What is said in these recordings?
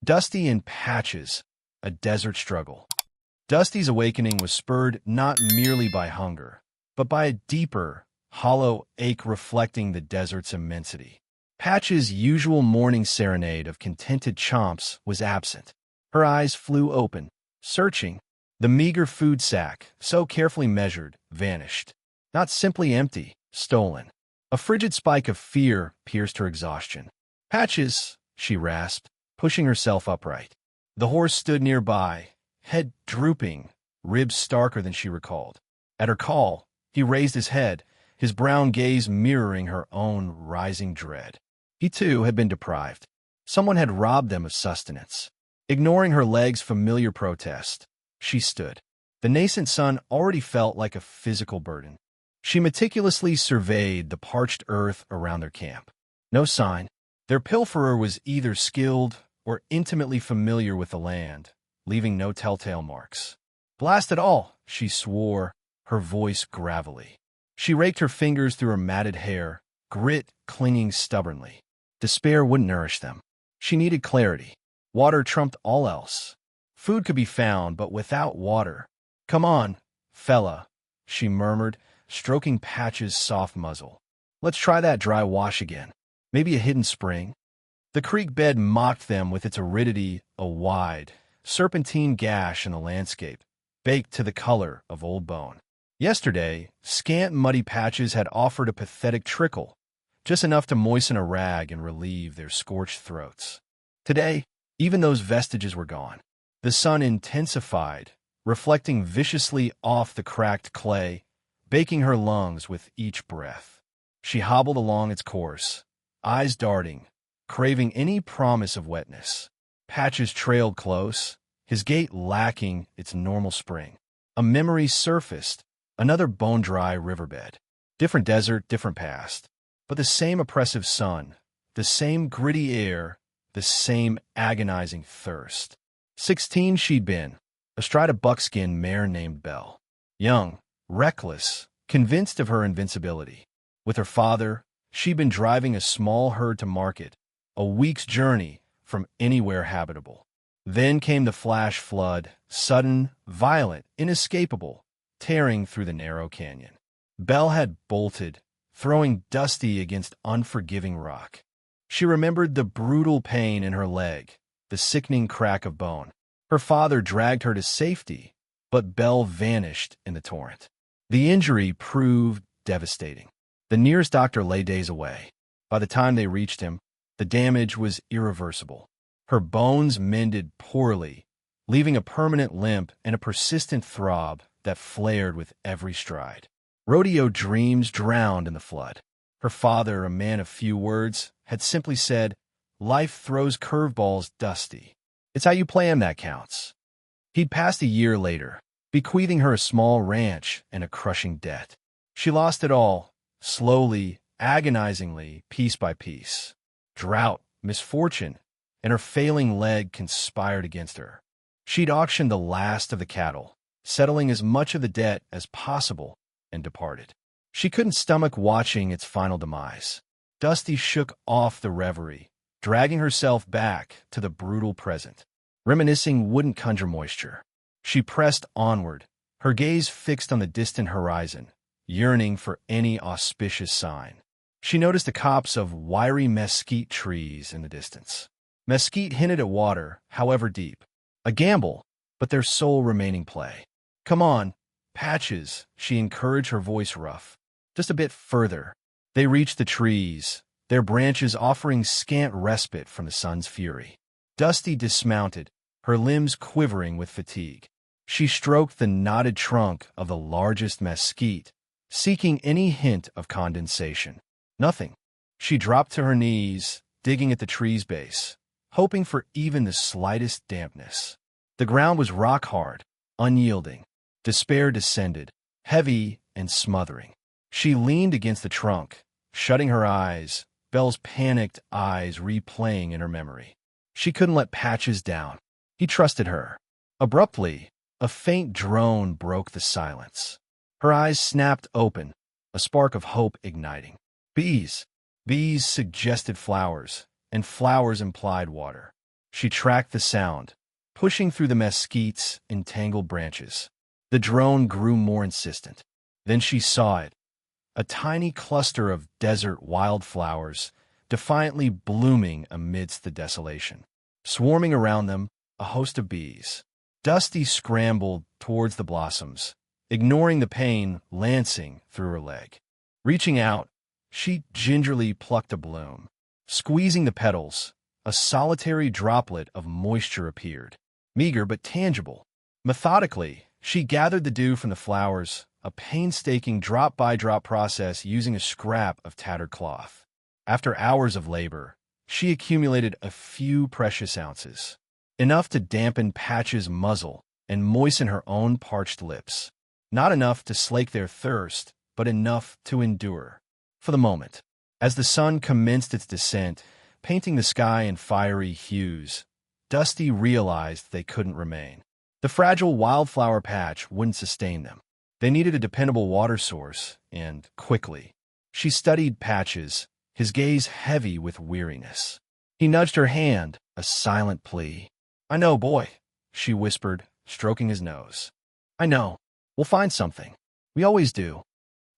Dusty in Patches, a desert struggle. Dusty's awakening was spurred not merely by hunger, but by a deeper, hollow ache reflecting the desert's immensity. Patches' usual morning serenade of contented chomps was absent. Her eyes flew open, searching. The meager food sack, so carefully measured, vanished. Not simply empty, stolen. A frigid spike of fear pierced her exhaustion. "Patches," she rasped, pushing herself upright. The horse stood nearby, head drooping, ribs starker than she recalled. At her call, he raised his head, his brown gaze mirroring her own rising dread. He, too, had been deprived. Someone had robbed them of sustenance. Ignoring her leg's familiar protest, she stood. The nascent sun already felt like a physical burden. She meticulously surveyed the parched earth around their camp. No sign. Their pilferer was either skilled or intimately familiar with the land, leaving no telltale marks. "Blast it all," she swore, her voice gravelly. She raked her fingers through her matted hair, grit clinging stubbornly. Despair wouldn't nourish them. She needed clarity. Water trumped all else. Food could be found, but without water. "Come on, fella," she murmured, stroking Patch's soft muzzle. "Let's try that dry wash again. Maybe a hidden spring." The creek bed mocked them with its aridity, a wide, serpentine gash in the landscape, baked to the color of old bone. Yesterday, scant muddy patches had offered a pathetic trickle, just enough to moisten a rag and relieve their scorched throats. Today, even those vestiges were gone. The sun intensified, reflecting viciously off the cracked clay, baking her lungs with each breath. She hobbled along its course, eyes darting, craving any promise of wetness. Patches trailed close, his gait lacking its normal spring. A memory surfaced, another bone-dry riverbed. Different desert, different past, but the same oppressive sun, the same gritty air, the same agonizing thirst. 16 she'd been, astride a buckskin mare named Belle. Young, reckless, convinced of her invincibility. With her father, she'd been driving a small herd to market, a week's journey from anywhere habitable. Then came the flash flood, sudden, violent, inescapable, tearing through the narrow canyon. Belle had bolted, throwing Dusty against unforgiving rock. She remembered the brutal pain in her leg, the sickening crack of bone. Her father dragged her to safety, but Belle vanished in the torrent. The injury proved devastating. The nearest doctor lay days away. By the time they reached him, the damage was irreversible. Her bones mended poorly, leaving a permanent limp and a persistent throb that flared with every stride. Rodeo dreams drowned in the flood. Her father, a man of few words, had simply said, "Life throws curveballs, Dusty. It's how you play 'em that counts." He'd passed a year later, bequeathing her a small ranch and a crushing debt. She lost it all, slowly, agonizingly, piece by piece. Drought, misfortune, and her failing leg conspired against her. She'd auctioned the last of the cattle, settling as much of the debt as possible, and departed. She couldn't stomach watching its final demise. Dusty shook off the reverie, dragging herself back to the brutal present. Reminiscing wouldn't conjure moisture. She pressed onward, her gaze fixed on the distant horizon, yearning for any auspicious sign. She noticed a copse of wiry mesquite trees in the distance. Mesquite hinted at water, however deep. A gamble, but their sole remaining play. "Come on, Patches," she encouraged, her voice rough. "Just a bit further." They reached the trees, their branches offering scant respite from the sun's fury. Dusty dismounted, her limbs quivering with fatigue. She stroked the knotted trunk of the largest mesquite, seeking any hint of condensation. Nothing. She dropped to her knees, digging at the tree's base, hoping for even the slightest dampness. The ground was rock-hard, unyielding. Despair descended, heavy and smothering. She leaned against the trunk, shutting her eyes, Belle's panicked eyes replaying in her memory. She couldn't let Patches down. He trusted her. Abruptly, a faint drone broke the silence. Her eyes snapped open, a spark of hope igniting. Bees. Bees suggested flowers, and flowers implied water. She tracked the sound, pushing through the mesquite's entangled branches. The drone grew more insistent. Then she saw it, a tiny cluster of desert wildflowers, defiantly blooming amidst the desolation. Swarming around them, a host of bees. Dusty scrambled towards the blossoms, ignoring the pain lancing through her leg. Reaching out, she gingerly plucked a bloom. Squeezing the petals, a solitary droplet of moisture appeared, meager but tangible. Methodically, she gathered the dew from the flowers, a painstaking drop-by-drop process using a scrap of tattered cloth. After hours of labor, she accumulated a few precious ounces, enough to dampen Patch's muzzle and moisten her own parched lips. Not enough to slake their thirst, but enough to endure. For the moment, as the sun commenced its descent, painting the sky in fiery hues, Dusty realized they couldn't remain. The fragile wildflower patch wouldn't sustain them. They needed a dependable water source, and quickly. She studied Patches, his gaze heavy with weariness. He nudged her hand, a silent plea. "I know, boy," she whispered, stroking his nose. "I know. We'll find something. We always do."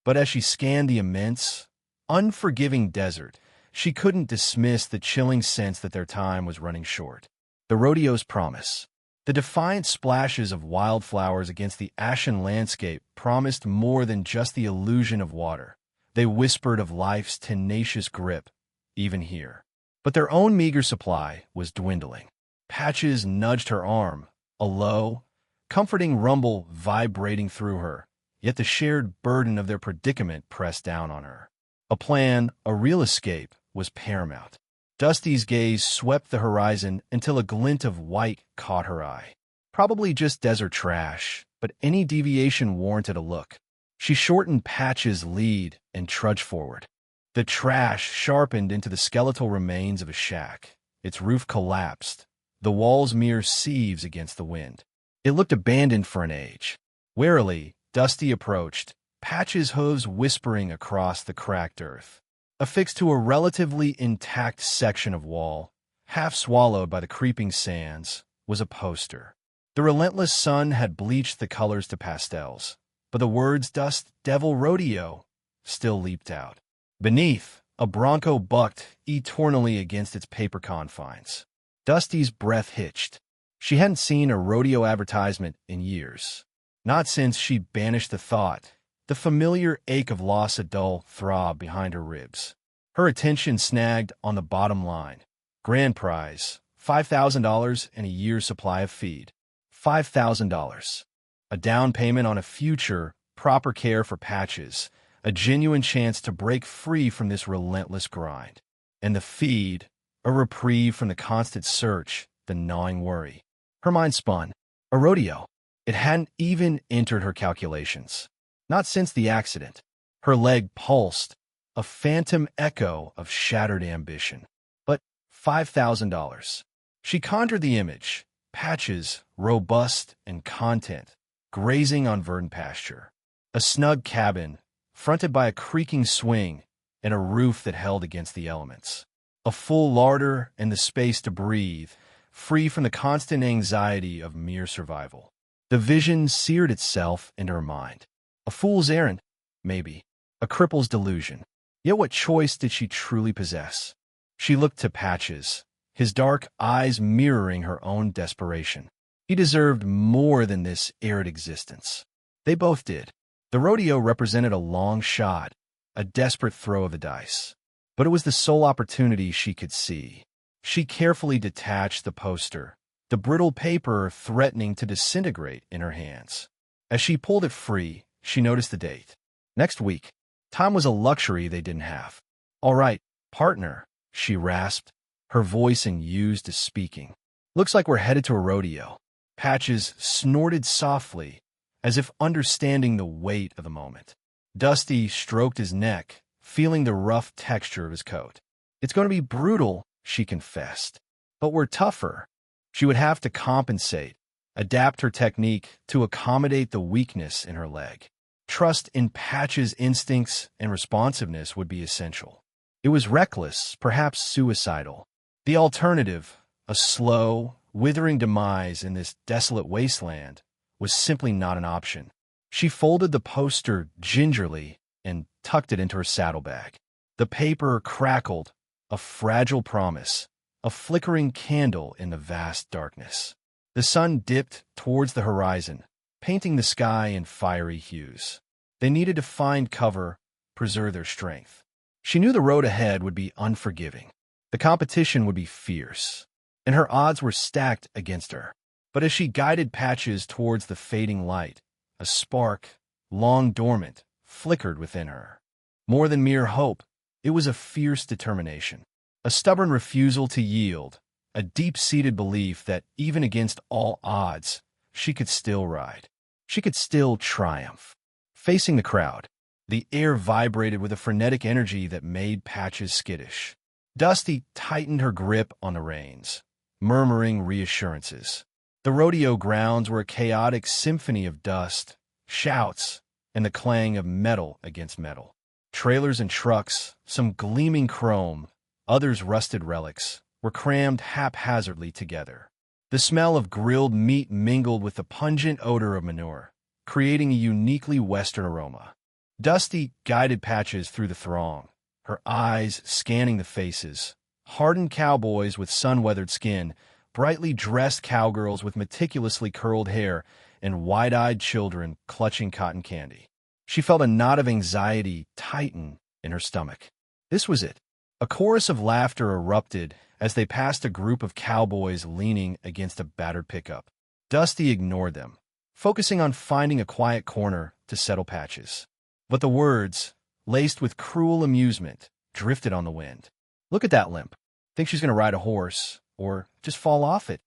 But as she scanned the immense, unforgiving desert, she couldn't dismiss the chilling sense that their time was running short. The rodeo's promise. The defiant splashes of wildflowers against the ashen landscape promised more than just the illusion of water. They whispered of life's tenacious grip, even here. But their own meager supply was dwindling. Patches nudged her arm, a low, comforting rumble vibrating through her, yet the shared burden of their predicament pressed down on her. A plan, a real escape, was paramount. Dusty's gaze swept the horizon until a glint of white caught her eye. Probably just desert trash, but any deviation warranted a look. She shortened Patch's lead and trudged forward. The trash sharpened into the skeletal remains of a shack. Its roof collapsed, the walls mere sieves against the wind. It looked abandoned for an age. Warily, Dusty approached, Patch's hooves whispering across the cracked earth. Affixed to a relatively intact section of wall, half swallowed by the creeping sands, was a poster. The relentless sun had bleached the colors to pastels, but the words "Dust Devil Rodeo" still leaped out. Beneath, a bronco bucked eternally against its paper confines. Dusty's breath hitched. She hadn't seen a rodeo advertisement in years. Not since she banished the thought. The familiar ache of loss, a dull throb behind her ribs. Her attention snagged on the bottom line. Grand prize, $5,000 and a year's supply of feed. $5,000. A down payment on a future, proper care for Patches. A genuine chance to break free from this relentless grind. And the feed, a reprieve from the constant search, the gnawing worry. Her mind spun. A rodeo. It hadn't even entered her calculations. Not since the accident. Her leg pulsed, a phantom echo of shattered ambition. But $5,000. She conjured the image, Patches, robust and content, grazing on verdant pasture. A snug cabin, fronted by a creaking swing and a roof that held against the elements. A full larder and the space to breathe, free from the constant anxiety of mere survival. The vision seared itself into her mind. A fool's errand, maybe. A cripple's delusion. Yet what choice did she truly possess? She looked to Patches, his dark eyes mirroring her own desperation. He deserved more than this arid existence. They both did. The rodeo represented a long shot, a desperate throw of the dice. But it was the sole opportunity she could see. She carefully detached the poster, the brittle paper threatening to disintegrate in her hands. As she pulled it free, she noticed the date. Next week. Time was a luxury they didn't have. "All right, partner," she rasped, her voice unused to speaking. "Looks like we're headed to a rodeo." Patches snorted softly, as if understanding the weight of the moment. Dusty stroked his neck, feeling the rough texture of his coat. "It's going to be brutal," she confessed. "But we're tougher." She would have to compensate, adapt her technique to accommodate the weakness in her leg. Trust in Patch's instincts and responsiveness would be essential. It was reckless, perhaps suicidal. The alternative, A slow, withering demise in this desolate wasteland was simply not an option. She folded the poster gingerly and tucked it into her saddlebag. The paper crackled, a fragile promise, a flickering candle in the vast darkness. The sun dipped towards the horizon, painting the sky in fiery hues. They needed to find cover, preserve their strength. She knew the road ahead would be unforgiving. The competition would be fierce, and her odds were stacked against her. But as she guided Patches towards the fading light, a spark, long dormant, flickered within her. More than mere hope, it was a fierce determination, a stubborn refusal to yield, a deep-seated belief that even against all odds, she could still ride. She could still triumph. Facing the crowd, the air vibrated with a frenetic energy that made Patches skittish. Dusty tightened her grip on the reins, murmuring reassurances. The rodeo grounds were a chaotic symphony of dust, shouts, and the clang of metal against metal. Trailers and trucks, some gleaming chrome, others rusted relics, were crammed haphazardly together. The smell of grilled meat mingled with the pungent odor of manure, creating a uniquely Western aroma. Dusty guided Patches through the throng, her eyes scanning the faces, hardened cowboys with sun-weathered skin, brightly dressed cowgirls with meticulously curled hair, and wide-eyed children clutching cotton candy. She felt a knot of anxiety tighten in her stomach. This was it. A chorus of laughter erupted as they passed a group of cowboys leaning against a battered pickup. Dusty ignored them, focusing on finding a quiet corner to settle Patches. But the words, laced with cruel amusement, drifted on the wind. Look at that limp. Think she's going to ride a horse, or just fall off it?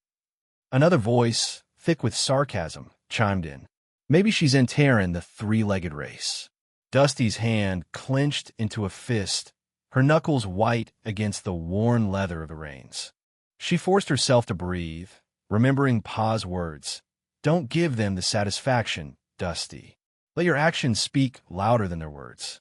Another voice, thick with sarcasm, chimed in. Maybe she's entering the three-legged race. Dusty's hand clenched into a fist, her knuckles white against the worn leather of the reins. She forced herself to breathe, remembering Pa's words. Don't give them the satisfaction, Dusty. Let your actions speak louder than their words.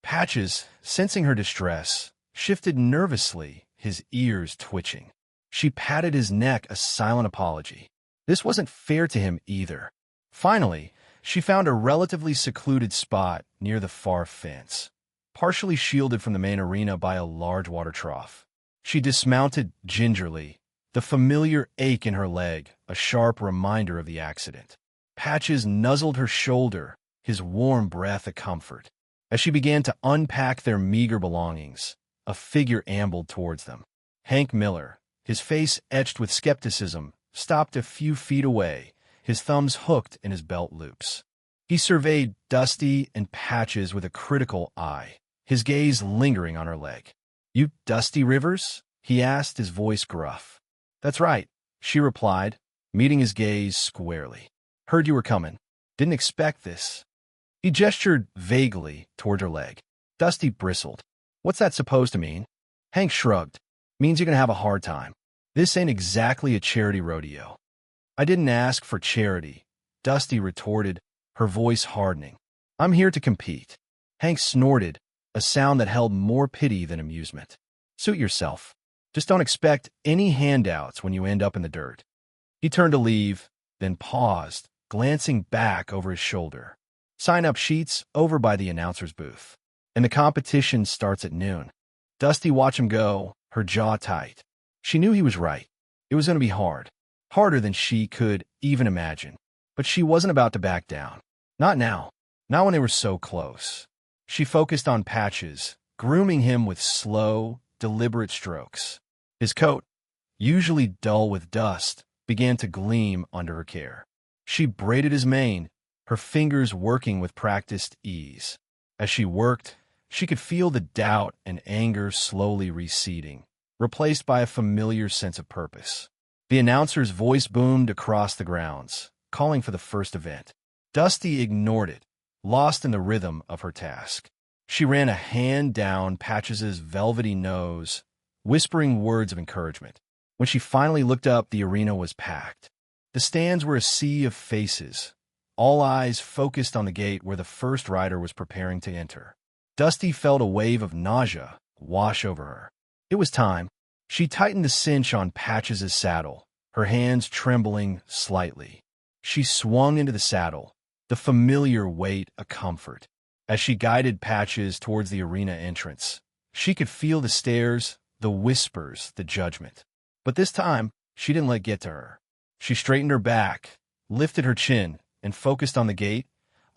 Patches, sensing her distress, shifted nervously, his ears twitching. She patted his neck, a silent apology. This wasn't fair to him either. Finally, she found a relatively secluded spot near the far fence, partially shielded from the main arena by a large water trough. She dismounted gingerly, the familiar ache in her leg a sharp reminder of the accident. Patches nuzzled her shoulder, his warm breath a comfort. As she began to unpack their meager belongings, a figure ambled towards them. Hank Miller, his face etched with skepticism, stopped a few feet away, his thumbs hooked in his belt loops. He surveyed Dusty and Patches with a critical eye, his gaze lingering on her leg. "You Dusty Rivers?" he asked, his voice gruff. "That's right," she replied, meeting his gaze squarely. "Heard you were coming. Didn't expect this." He gestured vaguely toward her leg. Dusty bristled. "What's that supposed to mean?" Hank shrugged. "Means you're going to have a hard time. This ain't exactly a charity rodeo." "I didn't ask for charity," Dusty retorted, her voice hardening. "I'm here to compete." Hank snorted, a sound that held more pity than amusement. "Suit yourself. Just don't expect any handouts when you end up in the dirt." He turned to leave, then paused, glancing back over his shoulder. "Sign-up sheets over by the announcer's booth. And the competition starts at noon." Dusty watched him go, her jaw tight. She knew he was right. It was going to be hard. Harder than she could even imagine. But she wasn't about to back down. Not now. Not when they were so close. She focused on Patches, grooming him with slow, deliberate strokes. His coat, usually dull with dust, began to gleam under her care. She braided his mane, her fingers working with practiced ease. As she worked, she could feel the doubt and anger slowly receding, replaced by a familiar sense of purpose. The announcer's voice boomed across the grounds, calling for the first event. Dusty ignored it, lost in the rhythm of her task. She ran a hand down Patches's velvety nose, whispering words of encouragement. When she finally looked up, the arena was packed. The stands were a sea of faces, all eyes focused on the gate where the first rider was preparing to enter. Dusty felt a wave of nausea wash over her. It was time. She tightened the cinch on Patches' saddle, her hands trembling slightly. She swung into the saddle, the familiar weight a comfort. As she guided Patches towards the arena entrance, she could feel the stares, the whispers, the judgment. But this time, she didn't let it get to her. She straightened her back, lifted her chin, and focused on the gate,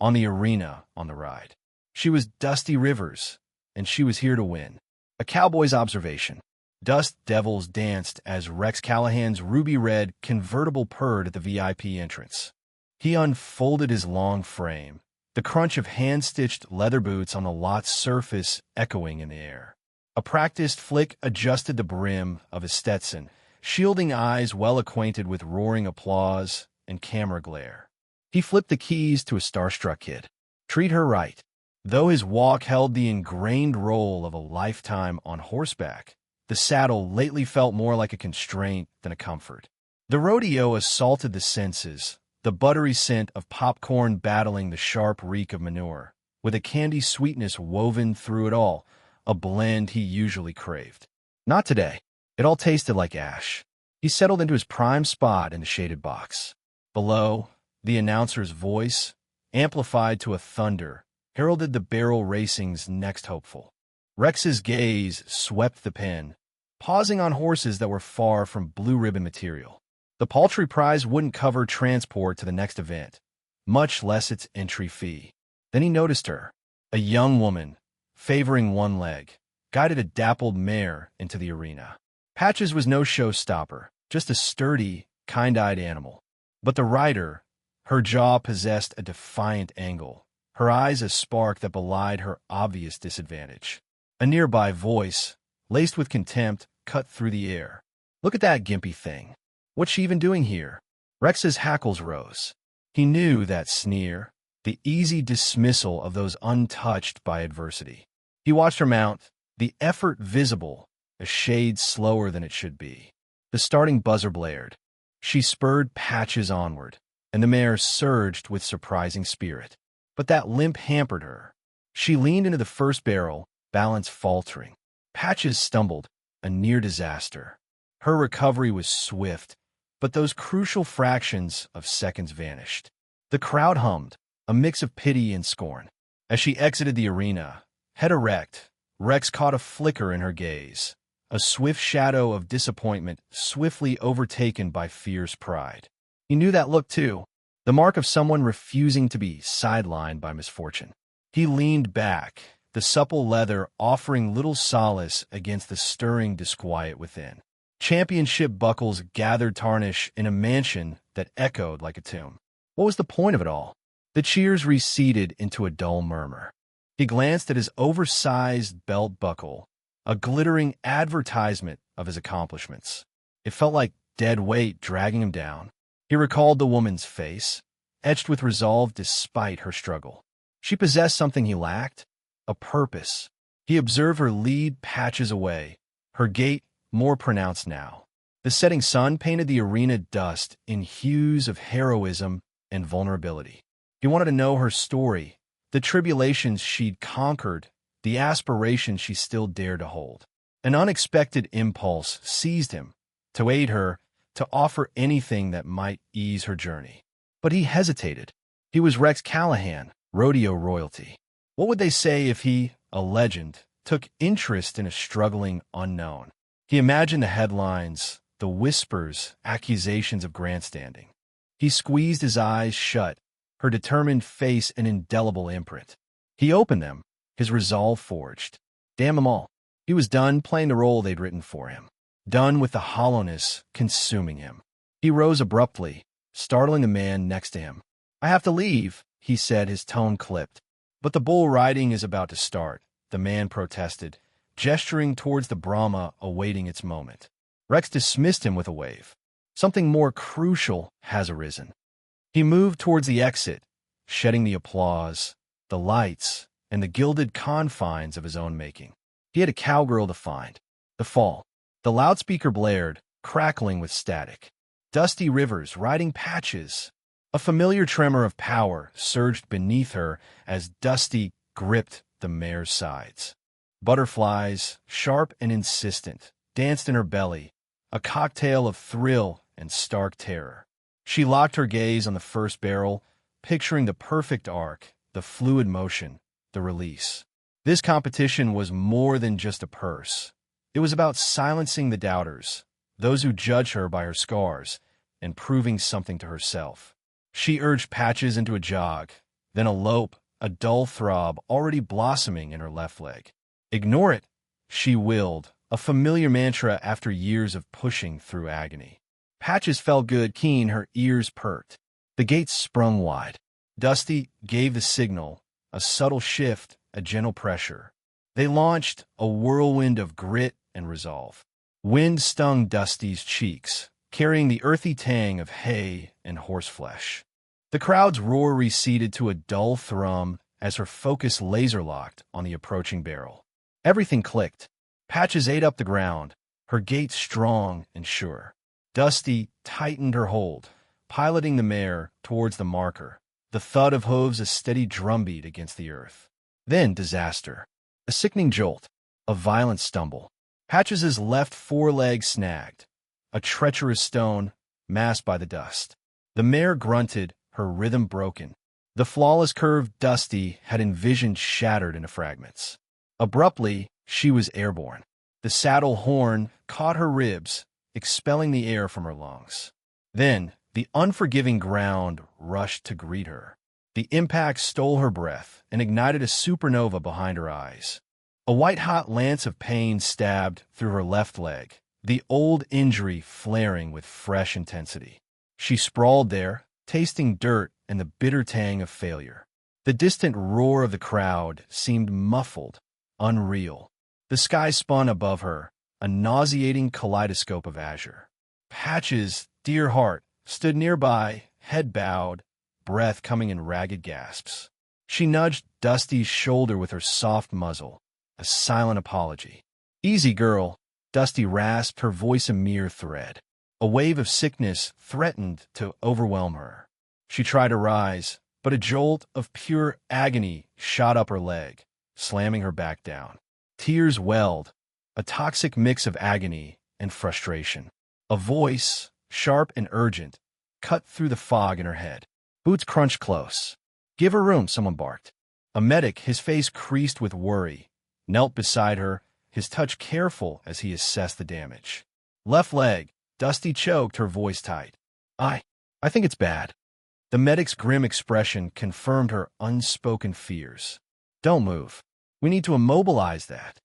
on the arena, on the ride. She was Dusty Rivers, and she was here to win. A cowboy's observation. Dust devils danced as Rex Callahan's ruby-red convertible purred at the VIP entrance. He unfolded his long frame, the crunch of hand-stitched leather boots on the lot's surface echoing in the air. A practiced flick adjusted the brim of his Stetson, shielding eyes well acquainted with roaring applause and camera glare. He flipped the keys to a starstruck kid. Treat her right. Though his walk held the ingrained role of a lifetime on horseback, the saddle lately felt more like a constraint than a comfort. The rodeo assaulted the senses, the buttery scent of popcorn battling the sharp reek of manure, with a candy sweetness woven through it all, a blend he usually craved. Not today. It all tasted like ash. He settled into his prime spot in the shaded box. Below, the announcer's voice, amplified to a thunder, heralded the barrel racing's next hopeful. Rex's gaze swept the pen, pausing on horses that were far from blue ribbon material. The paltry prize wouldn't cover transport to the next event, much less its entry fee. Then he noticed her, a young woman, favoring one leg, guided a dappled mare into the arena. Patches was no showstopper, just a sturdy, kind-eyed animal. But the rider, her jaw possessed a defiant angle, her eyes a spark that belied her obvious disadvantage. A nearby voice, laced with contempt, cut through the air. Look at that gimpy thing. What's she even doing here? Rex's hackles rose. He knew that sneer, the easy dismissal of those untouched by adversity. He watched her mount, the effort visible, a shade slower than it should be. The starting buzzer blared. She spurred Patches onward, and the mare surged with surprising spirit. But that limp hampered her. She leaned into the first barrel, balance faltering. Patches stumbled, a near disaster. Her recovery was swift, but those crucial fractions of seconds vanished. The crowd hummed, a mix of pity and scorn. As she exited the arena, head erect, Rex caught a flicker in her gaze, a swift shadow of disappointment swiftly overtaken by fierce pride. He knew that look too, the mark of someone refusing to be sidelined by misfortune. He leaned back, the supple leather offering little solace against the stirring disquiet within. Championship buckles gathered tarnish in a mansion that echoed like a tomb. What was the point of it all? The cheers receded into a dull murmur. He glanced at his oversized belt buckle, a glittering advertisement of his accomplishments. It felt like dead weight dragging him down. He recalled the woman's face, etched with resolve despite her struggle. She possessed something he lacked, a purpose. He observed her lead Patches away, her gait more pronounced now. The setting sun painted the arena dust in hues of heroism and vulnerability. He wanted to know her story, the tribulations she'd conquered, the aspirations she still dared to hold. An unexpected impulse seized him, to aid her, to offer anything that might ease her journey. But he hesitated. He was Rex Callahan, rodeo royalty. What would they say if he, a legend, took interest in a struggling unknown? He imagined the headlines, the whispers, accusations of grandstanding. He squeezed his eyes shut, her determined face an indelible imprint. He opened them, his resolve forged. Damn them all. He was done playing the role they'd written for him, done with the hollowness consuming him. He rose abruptly, startling the man next to him. I have to leave, he said, his tone clipped. But the bull riding is about to start, the man protested, gesturing towards the Brahma awaiting its moment. Rex dismissed him with a wave. Something more crucial has arisen. He moved towards the exit, shedding the applause, the lights, and the gilded confines of his own making. He had a cowgirl to find. The fall. The loudspeaker blared, crackling with static. Dusty Rivers riding Patches. A familiar tremor of power surged beneath her as Dusty gripped the mare's sides. Butterflies, sharp and insistent, danced in her belly, a cocktail of thrill and stark terror. She locked her gaze on the first barrel, picturing the perfect arc, the fluid motion, the release. This competition was more than just a purse. It was about silencing the doubters, those who judge her by her scars, and proving something to herself. She urged Patches into a jog, then a lope, a dull throb already blossoming in her left leg. Ignore it, she willed, a familiar mantra after years of pushing through agony. Patches felt good, keen, her ears perked. The gates sprung wide. Dusty gave the signal, a subtle shift, a gentle pressure. They launched, a whirlwind of grit and resolve. Wind stung Dusty's cheeks, carrying the earthy tang of hay and horseflesh. The crowd's roar receded to a dull thrum as her focus laser-locked on the approaching barrel. Everything clicked. Patches ate up the ground, her gait strong and sure. Dusty tightened her hold, piloting the mare towards the marker, the thud of hooves a steady drumbeat against the earth. Then disaster. A sickening jolt, a violent stumble. Patches's left foreleg snagged, a treacherous stone masked by the dust. The mare grunted, her rhythm broken. The flawless curve Dusty had envisioned shattered into fragments. Abruptly, she was airborne. The saddle horn caught her ribs, expelling the air from her lungs. Then, the unforgiving ground rushed to greet her. The impact stole her breath and ignited a supernova behind her eyes. A white-hot lance of pain stabbed through her left leg, the old injury flaring with fresh intensity. She sprawled there, tasting dirt and the bitter tang of failure. The distant roar of the crowd seemed muffled, unreal. The sky spun above her, a nauseating kaleidoscope of azure. Patches, dear heart, stood nearby, head bowed, breath coming in ragged gasps. She nudged Dusty's shoulder with her soft muzzle, a silent apology. "Easy, girl," Dusty rasped, her voice a mere thread. A wave of sickness threatened to overwhelm her. She tried to rise, but a jolt of pure agony shot up her leg, slamming her back down. Tears welled, a toxic mix of agony and frustration. A voice, sharp and urgent, cut through the fog in her head. Boots crunched close. "Give her room," someone barked. A medic, his face creased with worry, knelt beside her, his touch careful as he assessed the damage. "Left leg," Dusty choked, her voice tight. I think it's bad." The medic's grim expression confirmed her unspoken fears. "Don't move. We need to immobilize that."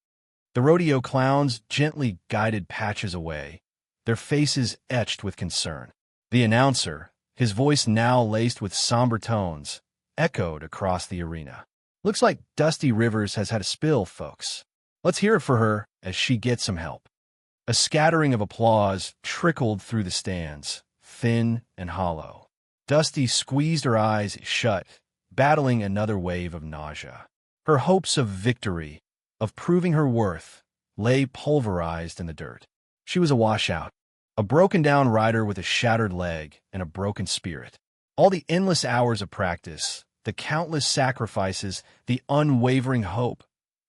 The rodeo clowns gently guided Patches away, their faces etched with concern. The announcer, his voice now laced with somber tones, echoed across the arena. "Looks like Dusty Rivers has had a spill, folks. Let's hear it for her as she gets some help." A scattering of applause trickled through the stands, thin and hollow. Dusty squeezed her eyes shut, battling another wave of nausea. Her hopes of victory, of proving her worth, lay pulverized in the dirt. She was a washout, a broken-down rider with a shattered leg and a broken spirit. All the endless hours of practice, the countless sacrifices, the unwavering hope,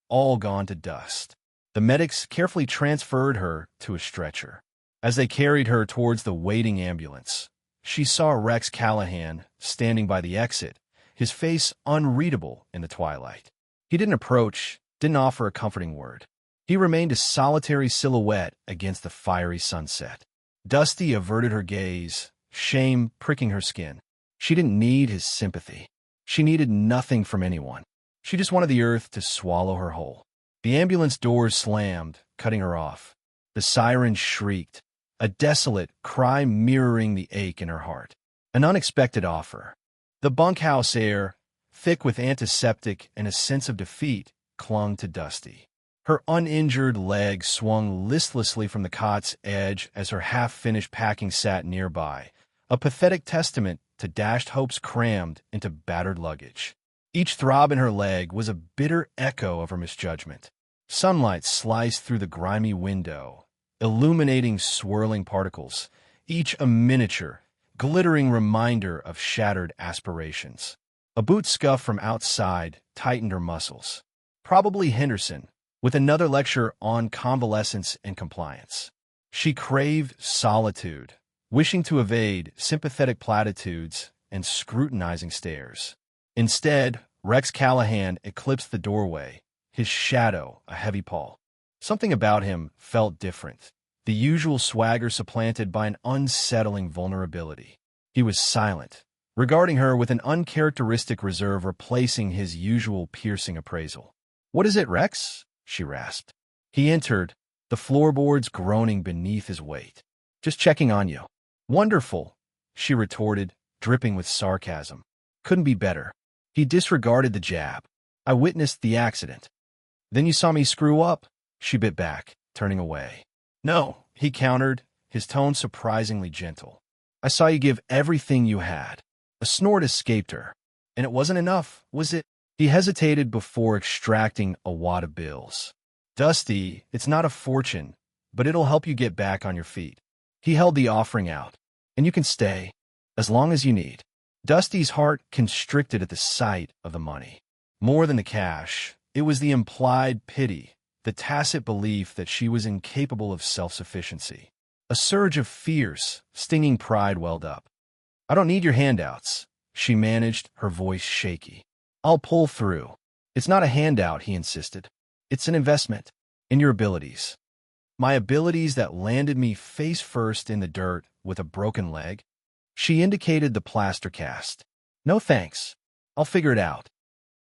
all gone to dust. The medics carefully transferred her to a stretcher. As they carried her towards the waiting ambulance, she saw Rex Callahan standing by the exit, his face unreadable in the twilight. He didn't approach, didn't offer a comforting word. He remained a solitary silhouette against the fiery sunset. Dusty averted her gaze, shame pricking her skin. She didn't need his sympathy. She needed nothing from anyone. She just wanted the earth to swallow her whole. The ambulance doors slammed, cutting her off. The siren shrieked, a desolate cry mirroring the ache in her heart. An unexpected offer. The bunkhouse air, thick with antiseptic and a sense of defeat, clung to Dusty. Her uninjured leg swung listlessly from the cot's edge as her half-finished packing sat nearby, a pathetic testament to dashed hopes crammed into battered luggage. Each throb in her leg was a bitter echo of her misjudgment. Sunlight sliced through the grimy window, illuminating swirling particles, each a miniature, glittering reminder of shattered aspirations. A boot scuff from outside tightened her muscles. Probably Henderson, with another lecture on convalescence and compliance. She craved solitude, wishing to evade sympathetic platitudes and scrutinizing stares. Instead, Rex Callahan eclipsed the doorway, his shadow a heavy pall. Something about him felt different, the usual swagger supplanted by an unsettling vulnerability. He was silent, regarding her with an uncharacteristic reserve replacing his usual piercing appraisal. "What is it, Rex?" she rasped. He entered, the floorboards groaning beneath his weight. "Just checking on you." "Wonderful," she retorted, dripping with sarcasm. "Couldn't be better." He disregarded the jab. "I witnessed the accident." "Then you saw me screw up?" She bit back, turning away. "No," he countered, his tone surprisingly gentle. "I saw you give everything you had." A snort escaped her. "And it wasn't enough, was it?" He hesitated before extracting a wad of bills. "Dusty, it's not a fortune, but it'll help you get back on your feet." He held the offering out. "And you can stay, as long as you need." Dusty's heart constricted at the sight of the money. More than the cash, it was the implied pity, the tacit belief that she was incapable of self-sufficiency. A surge of fierce, stinging pride welled up. "I don't need your handouts," she managed, her voice shaky. "I'll pull through." "It's not a handout," he insisted. "It's an investment in your abilities." "My abilities that landed me face first in the dirt with a broken leg?" She indicated the plaster cast. "No thanks. I'll figure it out."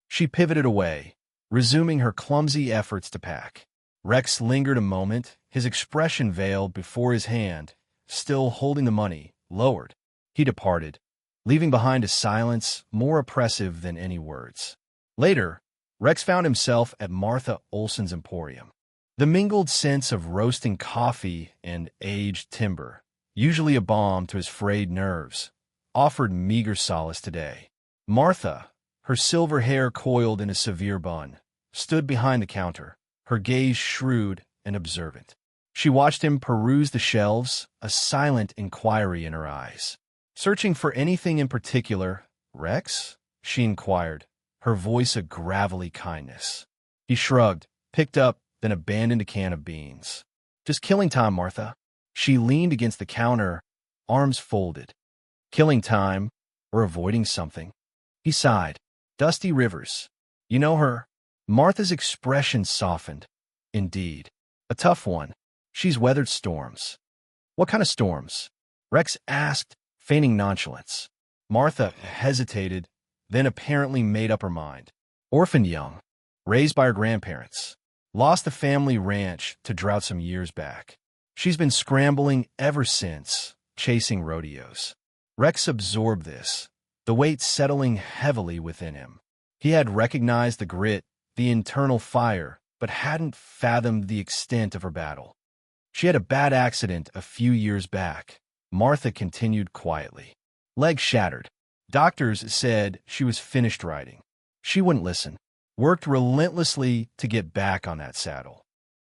She pivoted away, resuming her clumsy efforts to pack. Rex lingered a moment, his expression veiled before his hand, still holding the money, lowered. He departed, leaving behind a silence more oppressive than any words. Later, Rex found himself at Martha Olson's Emporium. The mingled sense of roasting coffee and aged timber, usually a balm to his frayed nerves, offered meager solace today. Martha, her silver hair coiled in a severe bun, stood behind the counter, her gaze shrewd and observant. She watched him peruse the shelves, a silent inquiry in her eyes. "Searching for anything in particular, Rex?" she inquired, her voice a gravelly kindness. He shrugged, picked up, then abandoned a can of beans. "Just killing time, Martha." She leaned against the counter, arms folded. "Killing time, or avoiding something." He sighed. "Dusty Rivers. You know her?" Martha's expression softened. "Indeed. A tough one. She's weathered storms." "What kind of storms?" Rex asked, feigning nonchalance. Martha hesitated, then apparently made up her mind. "Orphaned young. Raised by her grandparents. Lost the family ranch to drought some years back. She's been scrambling ever since, chasing rodeos." Rex absorbed this, the weight settling heavily within him. He had recognized the grit, the internal fire, but hadn't fathomed the extent of her battle. "She had a bad accident a few years back," Martha continued quietly. "Leg shattered. Doctors said she was finished riding. She wouldn't listen. Worked relentlessly to get back on that saddle."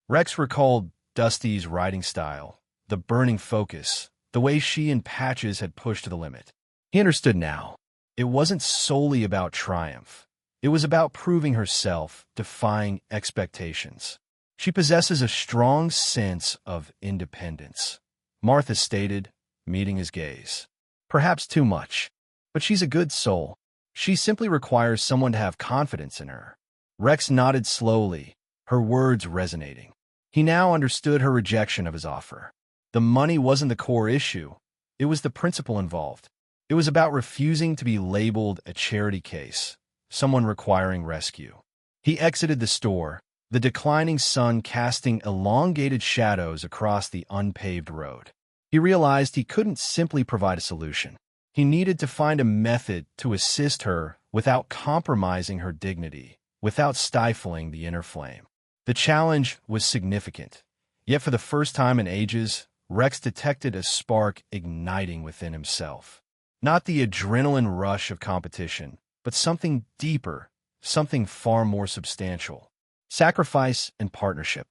Rex recalled Dusty's riding style, the burning focus, the way she and Patches had pushed to the limit. He understood now. It wasn't solely about triumph. It was about proving herself, defying expectations. "She possesses a strong sense of independence," Martha stated, meeting his gaze. "Perhaps too much. But she's a good soul. She simply requires someone to have confidence in her." Rex nodded slowly, her words resonating. He now understood her rejection of his offer. The money wasn't the core issue. It was the principle involved. It was about refusing to be labeled a charity case, someone requiring rescue. He exited the store, the declining sun casting elongated shadows across the unpaved road. He realized he couldn't simply provide a solution. He needed to find a method to assist her without compromising her dignity, without stifling the inner flame. The challenge was significant, yet for the first time in ages, Rex detected a spark igniting within himself. Not the adrenaline rush of competition, but something deeper, something far more substantial. Sacrifice and partnership.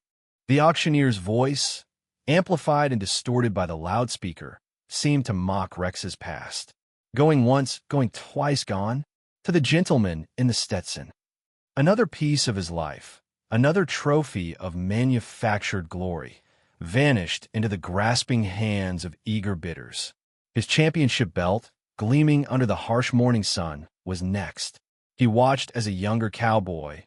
The auctioneer's voice, amplified and distorted by the loudspeaker, seemed to mock Rex's past. Going once, going twice gone, to the gentleman in the Stetson. Another piece of his life, Another trophy of manufactured glory vanished into the grasping hands of eager bidders. His championship belt, gleaming under the harsh morning sun, was next. He watched as a younger cowboy,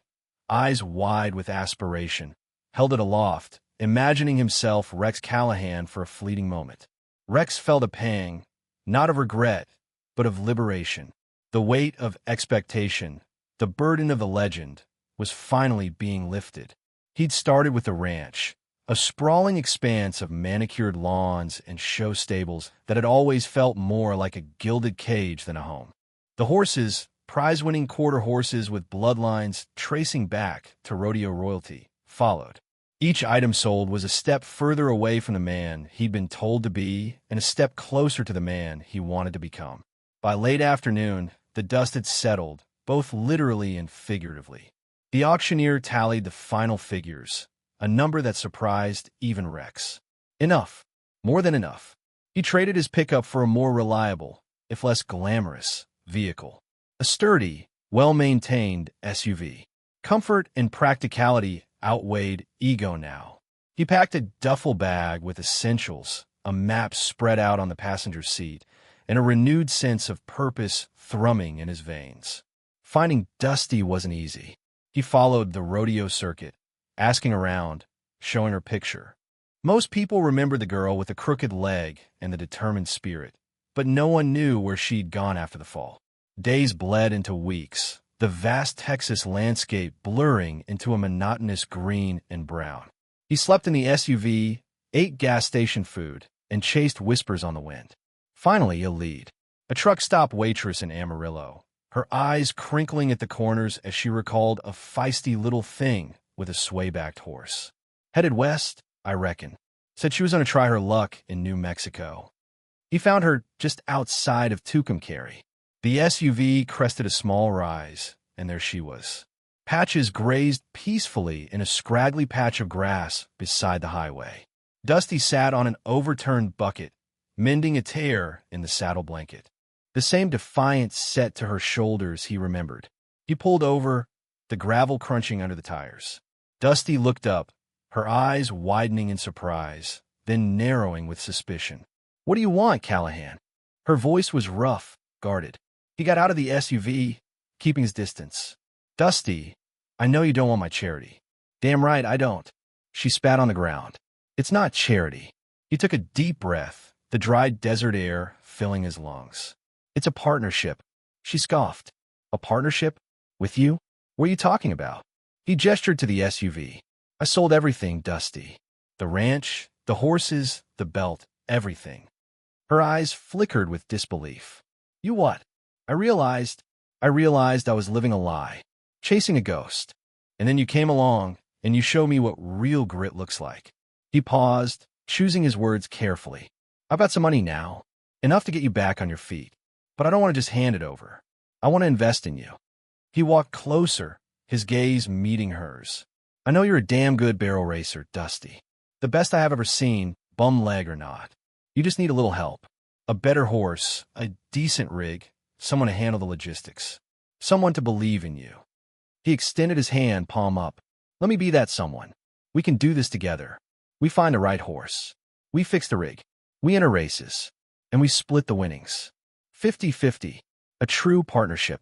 eyes wide with aspiration, held it aloft, imagining himself Rex Callahan for a fleeting moment. Rex felt a pang, not of regret, but of liberation. The weight of expectation, the burden of the legend, was finally being lifted. He'd started with the ranch, a sprawling expanse of manicured lawns and show stables that had always felt more like a gilded cage than a home. The horses, prize-winning quarter horses with bloodlines tracing back to rodeo royalty, followed. Each item sold was a step further away from the man he'd been told to be and a step closer to the man he wanted to become. By late afternoon, the dust had settled, both literally and figuratively. The auctioneer tallied the final figures, a number that surprised even Rex. Enough. More than enough. He traded his pickup for a more reliable, if less glamorous, vehicle. A sturdy, well-maintained SUV. Comfort and practicality outweighed ego now. He packed a duffel bag with essentials, a map spread out on the passenger seat, and a renewed sense of purpose thrumming in his veins. Finding Dusty wasn't easy. He followed the rodeo circuit, asking around, showing her picture. Most people remembered the girl with the crooked leg and the determined spirit, but no one knew where she'd gone after the fall. Days bled into weeks, the vast Texas landscape blurring into a monotonous green and brown. He slept in the SUV, ate gas station food, and chased whispers on the wind. Finally, a lead. A truck stop waitress in Amarillo, her eyes crinkling at the corners as she recalled a feisty little thing with a sway-backed horse. Headed west, I reckon. Said she was going to try her luck in New Mexico. He found her just outside of Tucumcari. The SUV crested a small rise, and there she was. Patches grazed peacefully in a scraggly patch of grass beside the highway. Dusty sat on an overturned bucket, mending a tear in the saddle blanket. The same defiant set to her shoulders he remembered. He pulled over, the gravel crunching under the tires. Dusty looked up, her eyes widening in surprise, then narrowing with suspicion. "What do you want, Callahan?" Her voice was rough, guarded. He got out of the SUV, keeping his distance. "Dusty, I know you don't want my charity." "Damn right I don't." She spat on the ground. "It's not charity." He took a deep breath, the dry desert air filling his lungs. "It's a partnership." She scoffed. "A partnership? With you? What are you talking about?" He gestured to the SUV. "I sold everything, Dusty. The ranch, the horses, the belt, everything." Her eyes flickered with disbelief. "You what?" I realized I was living a lie, chasing a ghost. And then you came along, and you showed me what real grit looks like." He paused, choosing his words carefully. "I've got some money now, enough to get you back on your feet. But I don't want to just hand it over. I want to invest in you." He walked closer, his gaze meeting hers. "I know you're a damn good barrel racer, Dusty. The best I have ever seen, bum leg or not. You just need a little help. A better horse, a decent rig, someone to handle the logistics. Someone to believe in you." He extended his hand, palm up. "Let me be that someone. We can do this together. We find the right horse. We fix the rig. We enter races. And we split the winnings. 50-50. A true partnership."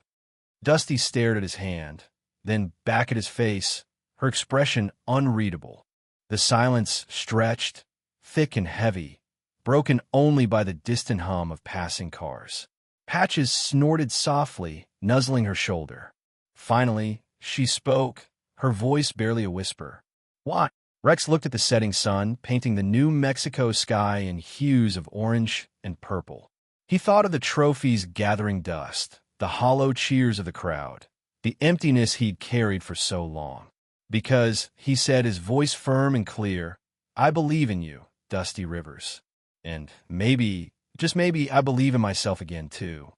Dusty stared at his hand, then back at his face, her expression unreadable. The silence stretched, thick and heavy, broken only by the distant hum of passing cars. Patches snorted softly, nuzzling her shoulder. Finally, she spoke, her voice barely a whisper. "What?" Rex looked at the setting sun, painting the New Mexico sky in hues of orange and purple. He thought of the trophies gathering dust, the hollow cheers of the crowd, the emptiness he'd carried for so long. "Because," he said, his voice firm and clear, "I believe in you, Dusty Rivers. And maybe, just maybe, I believe in myself again, too.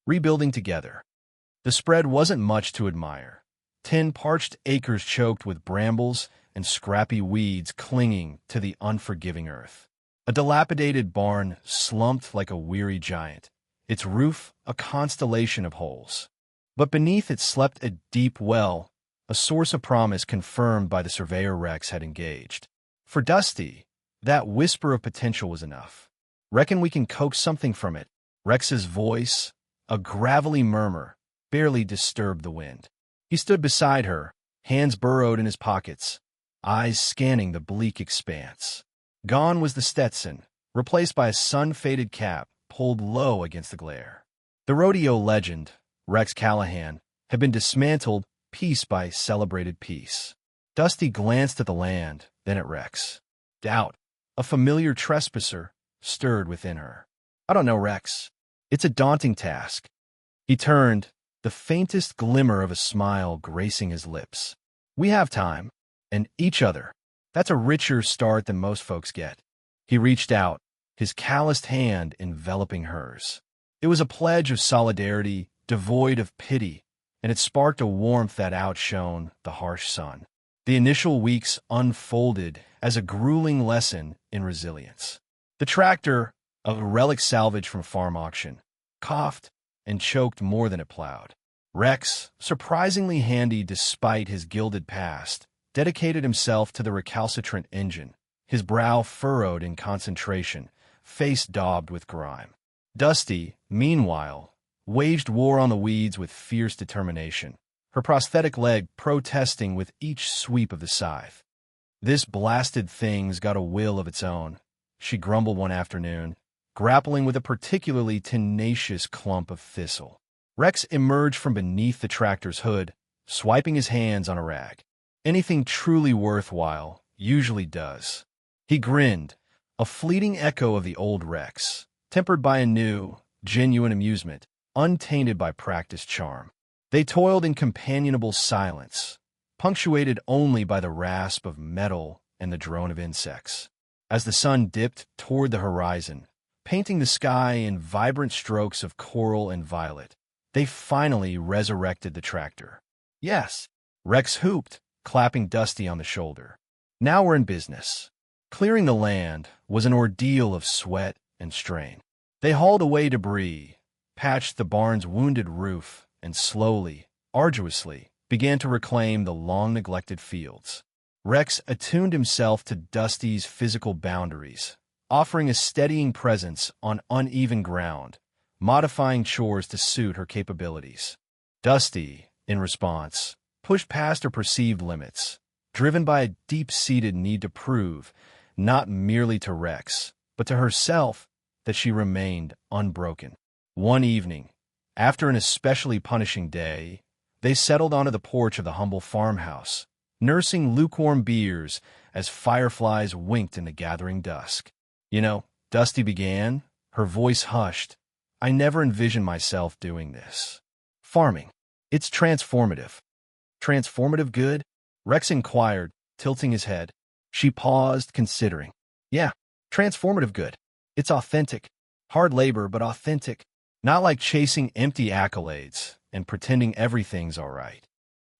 Rebuilding together." The spread wasn't much to admire. 10 parched acres choked with brambles and scrappy weeds clinging to the unforgiving earth. A dilapidated barn slumped like a weary giant, its roof a constellation of holes. But beneath it slept a deep well, a source of promise confirmed by the surveyor Rex had engaged. For Dusty, that whisper of potential was enough. "Reckon we can coax something from it." Rex's voice, a gravelly murmur, barely disturbed the wind. He stood beside her, hands burrowed in his pockets, eyes scanning the bleak expanse. Gone was the Stetson, replaced by a sun-faded cap pulled low against the glare. The rodeo legend, Rex Callahan, had been dismantled piece by celebrated piece. Dusty glanced at the land, then at Rex. Doubt, a familiar trespasser, stirred within her. "I don't know, Rex. It's a daunting task." He turned, the faintest glimmer of a smile gracing his lips. "We have time, and each other. That's a richer start than most folks get." He reached out, his calloused hand enveloping hers. It was a pledge of solidarity, devoid of pity, and it sparked a warmth that outshone the harsh sun. The initial weeks unfolded as a grueling lesson in resilience. The tractor, a relic salvage from farm auction, coughed and choked more than it plowed. Rex, surprisingly handy despite his gilded past, dedicated himself to the recalcitrant engine, his brow furrowed in concentration, face daubed with grime. Dusty, meanwhile, waged war on the weeds with fierce determination, her prosthetic leg protesting with each sweep of the scythe. "This blasted thing's got a will of its own," she grumbled one afternoon, grappling with a particularly tenacious clump of thistle. Rex emerged from beneath the tractor's hood, swiping his hands on a rag. "Anything truly worthwhile usually does." He grinned, a fleeting echo of the old Rex, tempered by a new, genuine amusement, untainted by practiced charm. They toiled in companionable silence, punctuated only by the rasp of metal and the drone of insects. As the sun dipped toward the horizon, painting the sky in vibrant strokes of coral and violet, they finally resurrected the tractor. "Yes," Rex hooped, clapping Dusty on the shoulder. "Now we're in business." Clearing the land was an ordeal of sweat and strain. They hauled away debris, patched the barn's wounded roof, and slowly, arduously, began to reclaim the long-neglected fields. Rex attuned himself to Dusty's physical boundaries, offering a steadying presence on uneven ground, modifying chores to suit her capabilities. Dusty, in response, pushed past her perceived limits, driven by a deep-seated need to prove, not merely to Rex, but to herself, that she remained unbroken. One evening, after an especially punishing day, they settled onto the porch of the humble farmhouse, nursing lukewarm beers as fireflies winked in the gathering dusk. "You know," Dusty began, her voice hushed, "I never envisioned myself doing this. Farming. It's transformative." "Transformative good?" Rex inquired, tilting his head. She paused, considering. "Yeah, transformative good. It's authentic. Hard labor, but authentic. Not like chasing empty accolades and pretending everything's all right."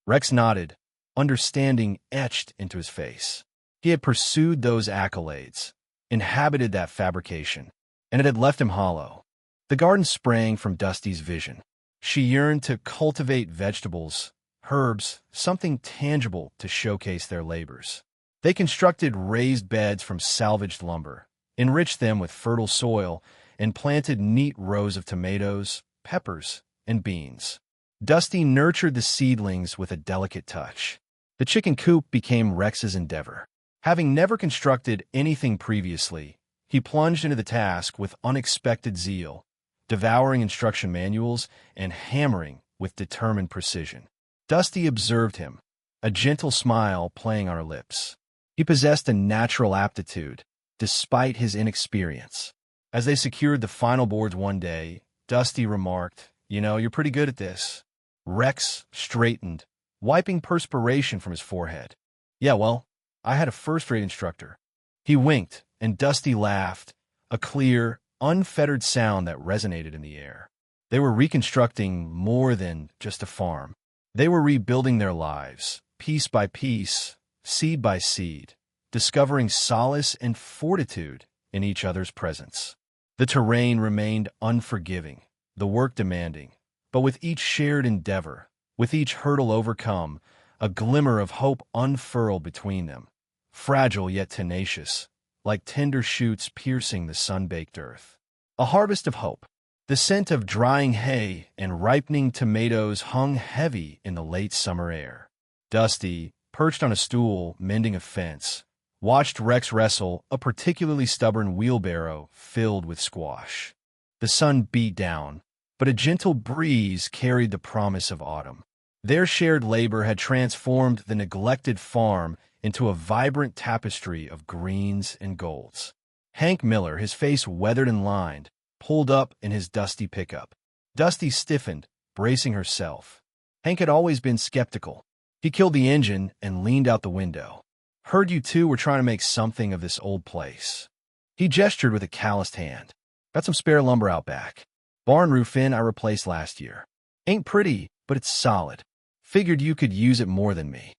Rex nodded, understanding etched into his face. He had pursued those accolades, inhabited that fabrication, and it had left him hollow. The garden sprang from Dusty's vision. She yearned to cultivate vegetables, herbs, something tangible to showcase their labors. They constructed raised beds from salvaged lumber, enriched them with fertile soil, and planted neat rows of tomatoes, peppers, and beans. Dusty nurtured the seedlings with a delicate touch. The chicken coop became Rex's endeavor. Having never constructed anything previously, he plunged into the task with unexpected zeal, devouring instruction manuals and hammering with determined precision. Dusty observed him, a gentle smile playing on her lips. He possessed a natural aptitude, despite his inexperience. As they secured the final boards one day, Dusty remarked, "You know, you're pretty good at this." Rex straightened, wiping perspiration from his forehead. "Yeah, well, I had a first-rate instructor." He winked, and Dusty laughed, a clear, unfettered sound that resonated in the air. They were reconstructing more than just a farm. They were rebuilding their lives, piece by piece, seed by seed, discovering solace and fortitude in each other's presence. The terrain remained unforgiving, the work demanding, but with each shared endeavor, with each hurdle overcome, A glimmer of hope unfurled between them, fragile yet tenacious, like tender shoots piercing the sun-baked earth. A harvest of hope. The scent of drying hay and ripening tomatoes hung heavy in the late summer air. Dusty, perched on a stool mending a fence, watched Rex wrestle a particularly stubborn wheelbarrow filled with squash. The sun beat down, but a gentle breeze carried the promise of autumn. Their shared labor had transformed the neglected farm into a vibrant tapestry of greens and golds. Hank Miller, his face weathered and lined, pulled up in his Dusty pickup. Dusty stiffened, bracing herself. Hank had always been skeptical. He killed the engine and leaned out the window. "Heard you two were trying to make something of this old place." He gestured with a calloused hand. "Got some spare lumber out back. Barn roof in I replaced last year. Ain't pretty, but it's solid. Figured you could use it more than me."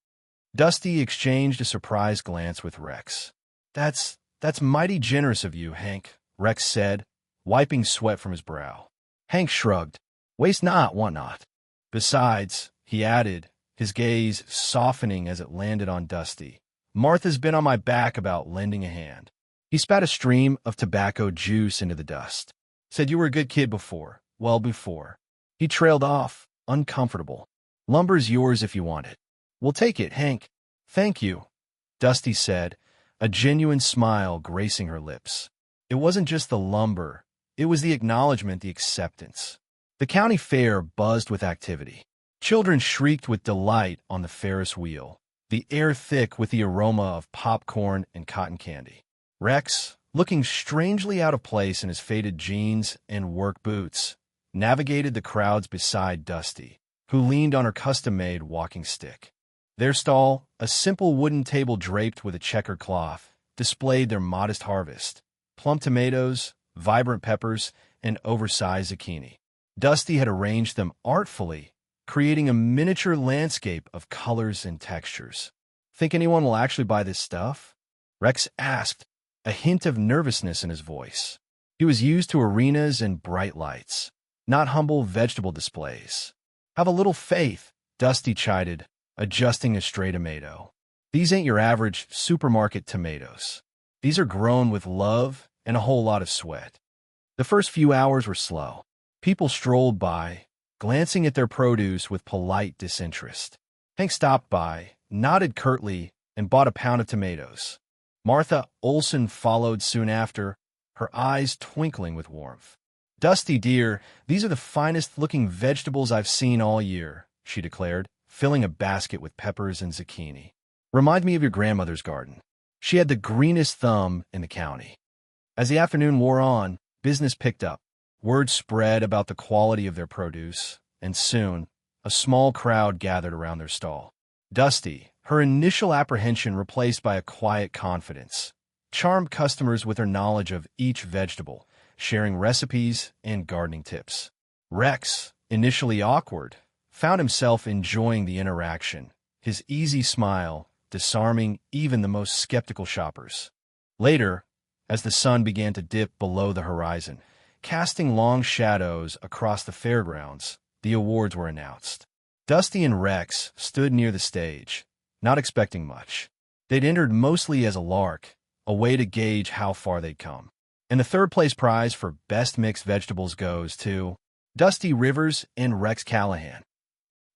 Dusty exchanged a surprised glance with Rex. That's mighty generous of you, Hank," Rex said, wiping sweat from his brow. Hank shrugged. "Waste not, want not. Besides," he added, his gaze softening as it landed on Dusty, "Martha's been on my back about lending a hand." He spat a stream of tobacco juice into the dust. "Said you were a good kid before. Well, before." He trailed off, uncomfortable. "Lumber's yours if you want it." "We'll take it, Hank." "Thank you," Dusty said, a genuine smile gracing her lips. It wasn't just the lumber. It was the acknowledgement, the acceptance. The county fair buzzed with activity. Children shrieked with delight on the Ferris wheel, the air thick with the aroma of popcorn and cotton candy. Rex, looking strangely out of place in his faded jeans and work boots, navigated the crowds beside Dusty, who leaned on her custom-made walking stick. Their stall, a simple wooden table draped with a checkered cloth, displayed their modest harvest: plum tomatoes, vibrant peppers, and oversized zucchini. Dusty had arranged them artfully, creating a miniature landscape of colors and textures. "Think anyone will actually buy this stuff?" Rex asked, a hint of nervousness in his voice. He was used to arenas and bright lights, not humble vegetable displays. "Have a little faith," Dusty chided, adjusting a stray tomato. "These ain't your average supermarket tomatoes. These are grown with love and a whole lot of sweat." The first few hours were slow. People strolled by, glancing at their produce with polite disinterest. Hank stopped by, nodded curtly, and bought a pound of tomatoes. Martha Olson followed soon after, her eyes twinkling with warmth. "Dusty, dear, these are the finest-looking vegetables I've seen all year," she declared, filling a basket with peppers and zucchini. "Remind me of your grandmother's garden. She had the greenest thumb in the county." As the afternoon wore on, business picked up. Word spread about the quality of their produce, and soon, a small crowd gathered around their stall. Dusty, her initial apprehension replaced by a quiet confidence, charmed customers with her knowledge of each vegetable, sharing recipes and gardening tips. Rex, initially awkward, found himself enjoying the interaction, his easy smile disarming even the most skeptical shoppers. Later, as the sun began to dip below the horizon, casting long shadows across the fairgrounds, the awards were announced. Dusty and Rex stood near the stage, not expecting much. They'd entered mostly as a lark, a way to gauge how far they'd come. And the third-place prize for Best Mixed Vegetables goes to Dusty Rivers and Rex Callahan.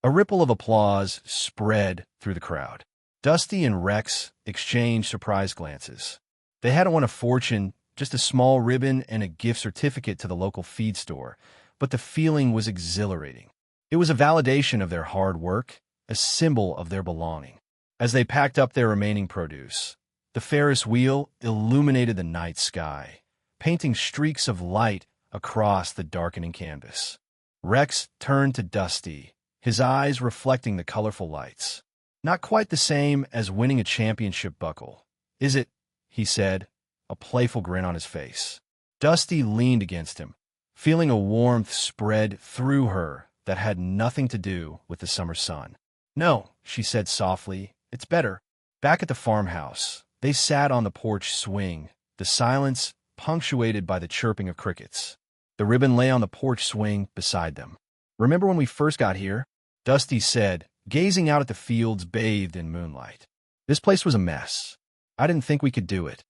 A ripple of applause spread through the crowd. Dusty and Rex exchanged surprised glances. They hadn't won a fortune, just a small ribbon and a gift certificate to the local feed store, but the feeling was exhilarating. It was a validation of their hard work, a symbol of their belonging. As they packed up their remaining produce, the Ferris wheel illuminated the night sky, painting streaks of light across the darkening canvas. Rex turned to Dusty, his eyes reflecting the colorful lights. "Not quite the same as winning a championship buckle, is it?" he said, a playful grin on his face. Dusty leaned against him, feeling a warmth spread through her that had nothing to do with the summer sun. "No," she said softly, "it's better." Back at the farmhouse, they sat on the porch swing, the silence punctuated by the chirping of crickets. The ribbon lay on the porch swing beside them. "Remember when we first got here?" Dusty said, gazing out at the fields bathed in moonlight. This place was a mess. I didn't think we could do it.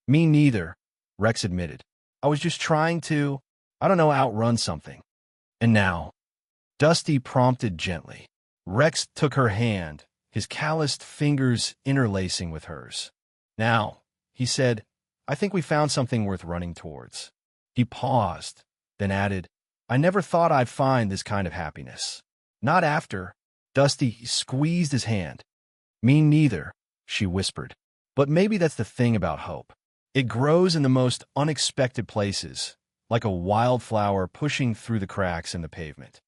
Me neither, Rex admitted. I was just trying to, I don't know, outrun something. And now, Dusty prompted gently. Rex took her hand, his calloused fingers interlacing with hers. Now, he said, I think we found something worth running towards. He paused, then added, I never thought I'd find this kind of happiness. Not after. Dusty squeezed his hand. Me neither, she whispered. But maybe that's the thing about hope. It grows in the most unexpected places, like a wildflower pushing through the cracks in the pavement.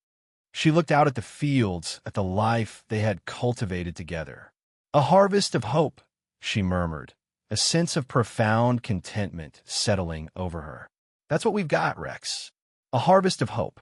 She looked out at the fields, at the life they had cultivated together. A harvest of hope, she murmured, a sense of profound contentment settling over her. That's what we've got, Rex. A harvest of hope.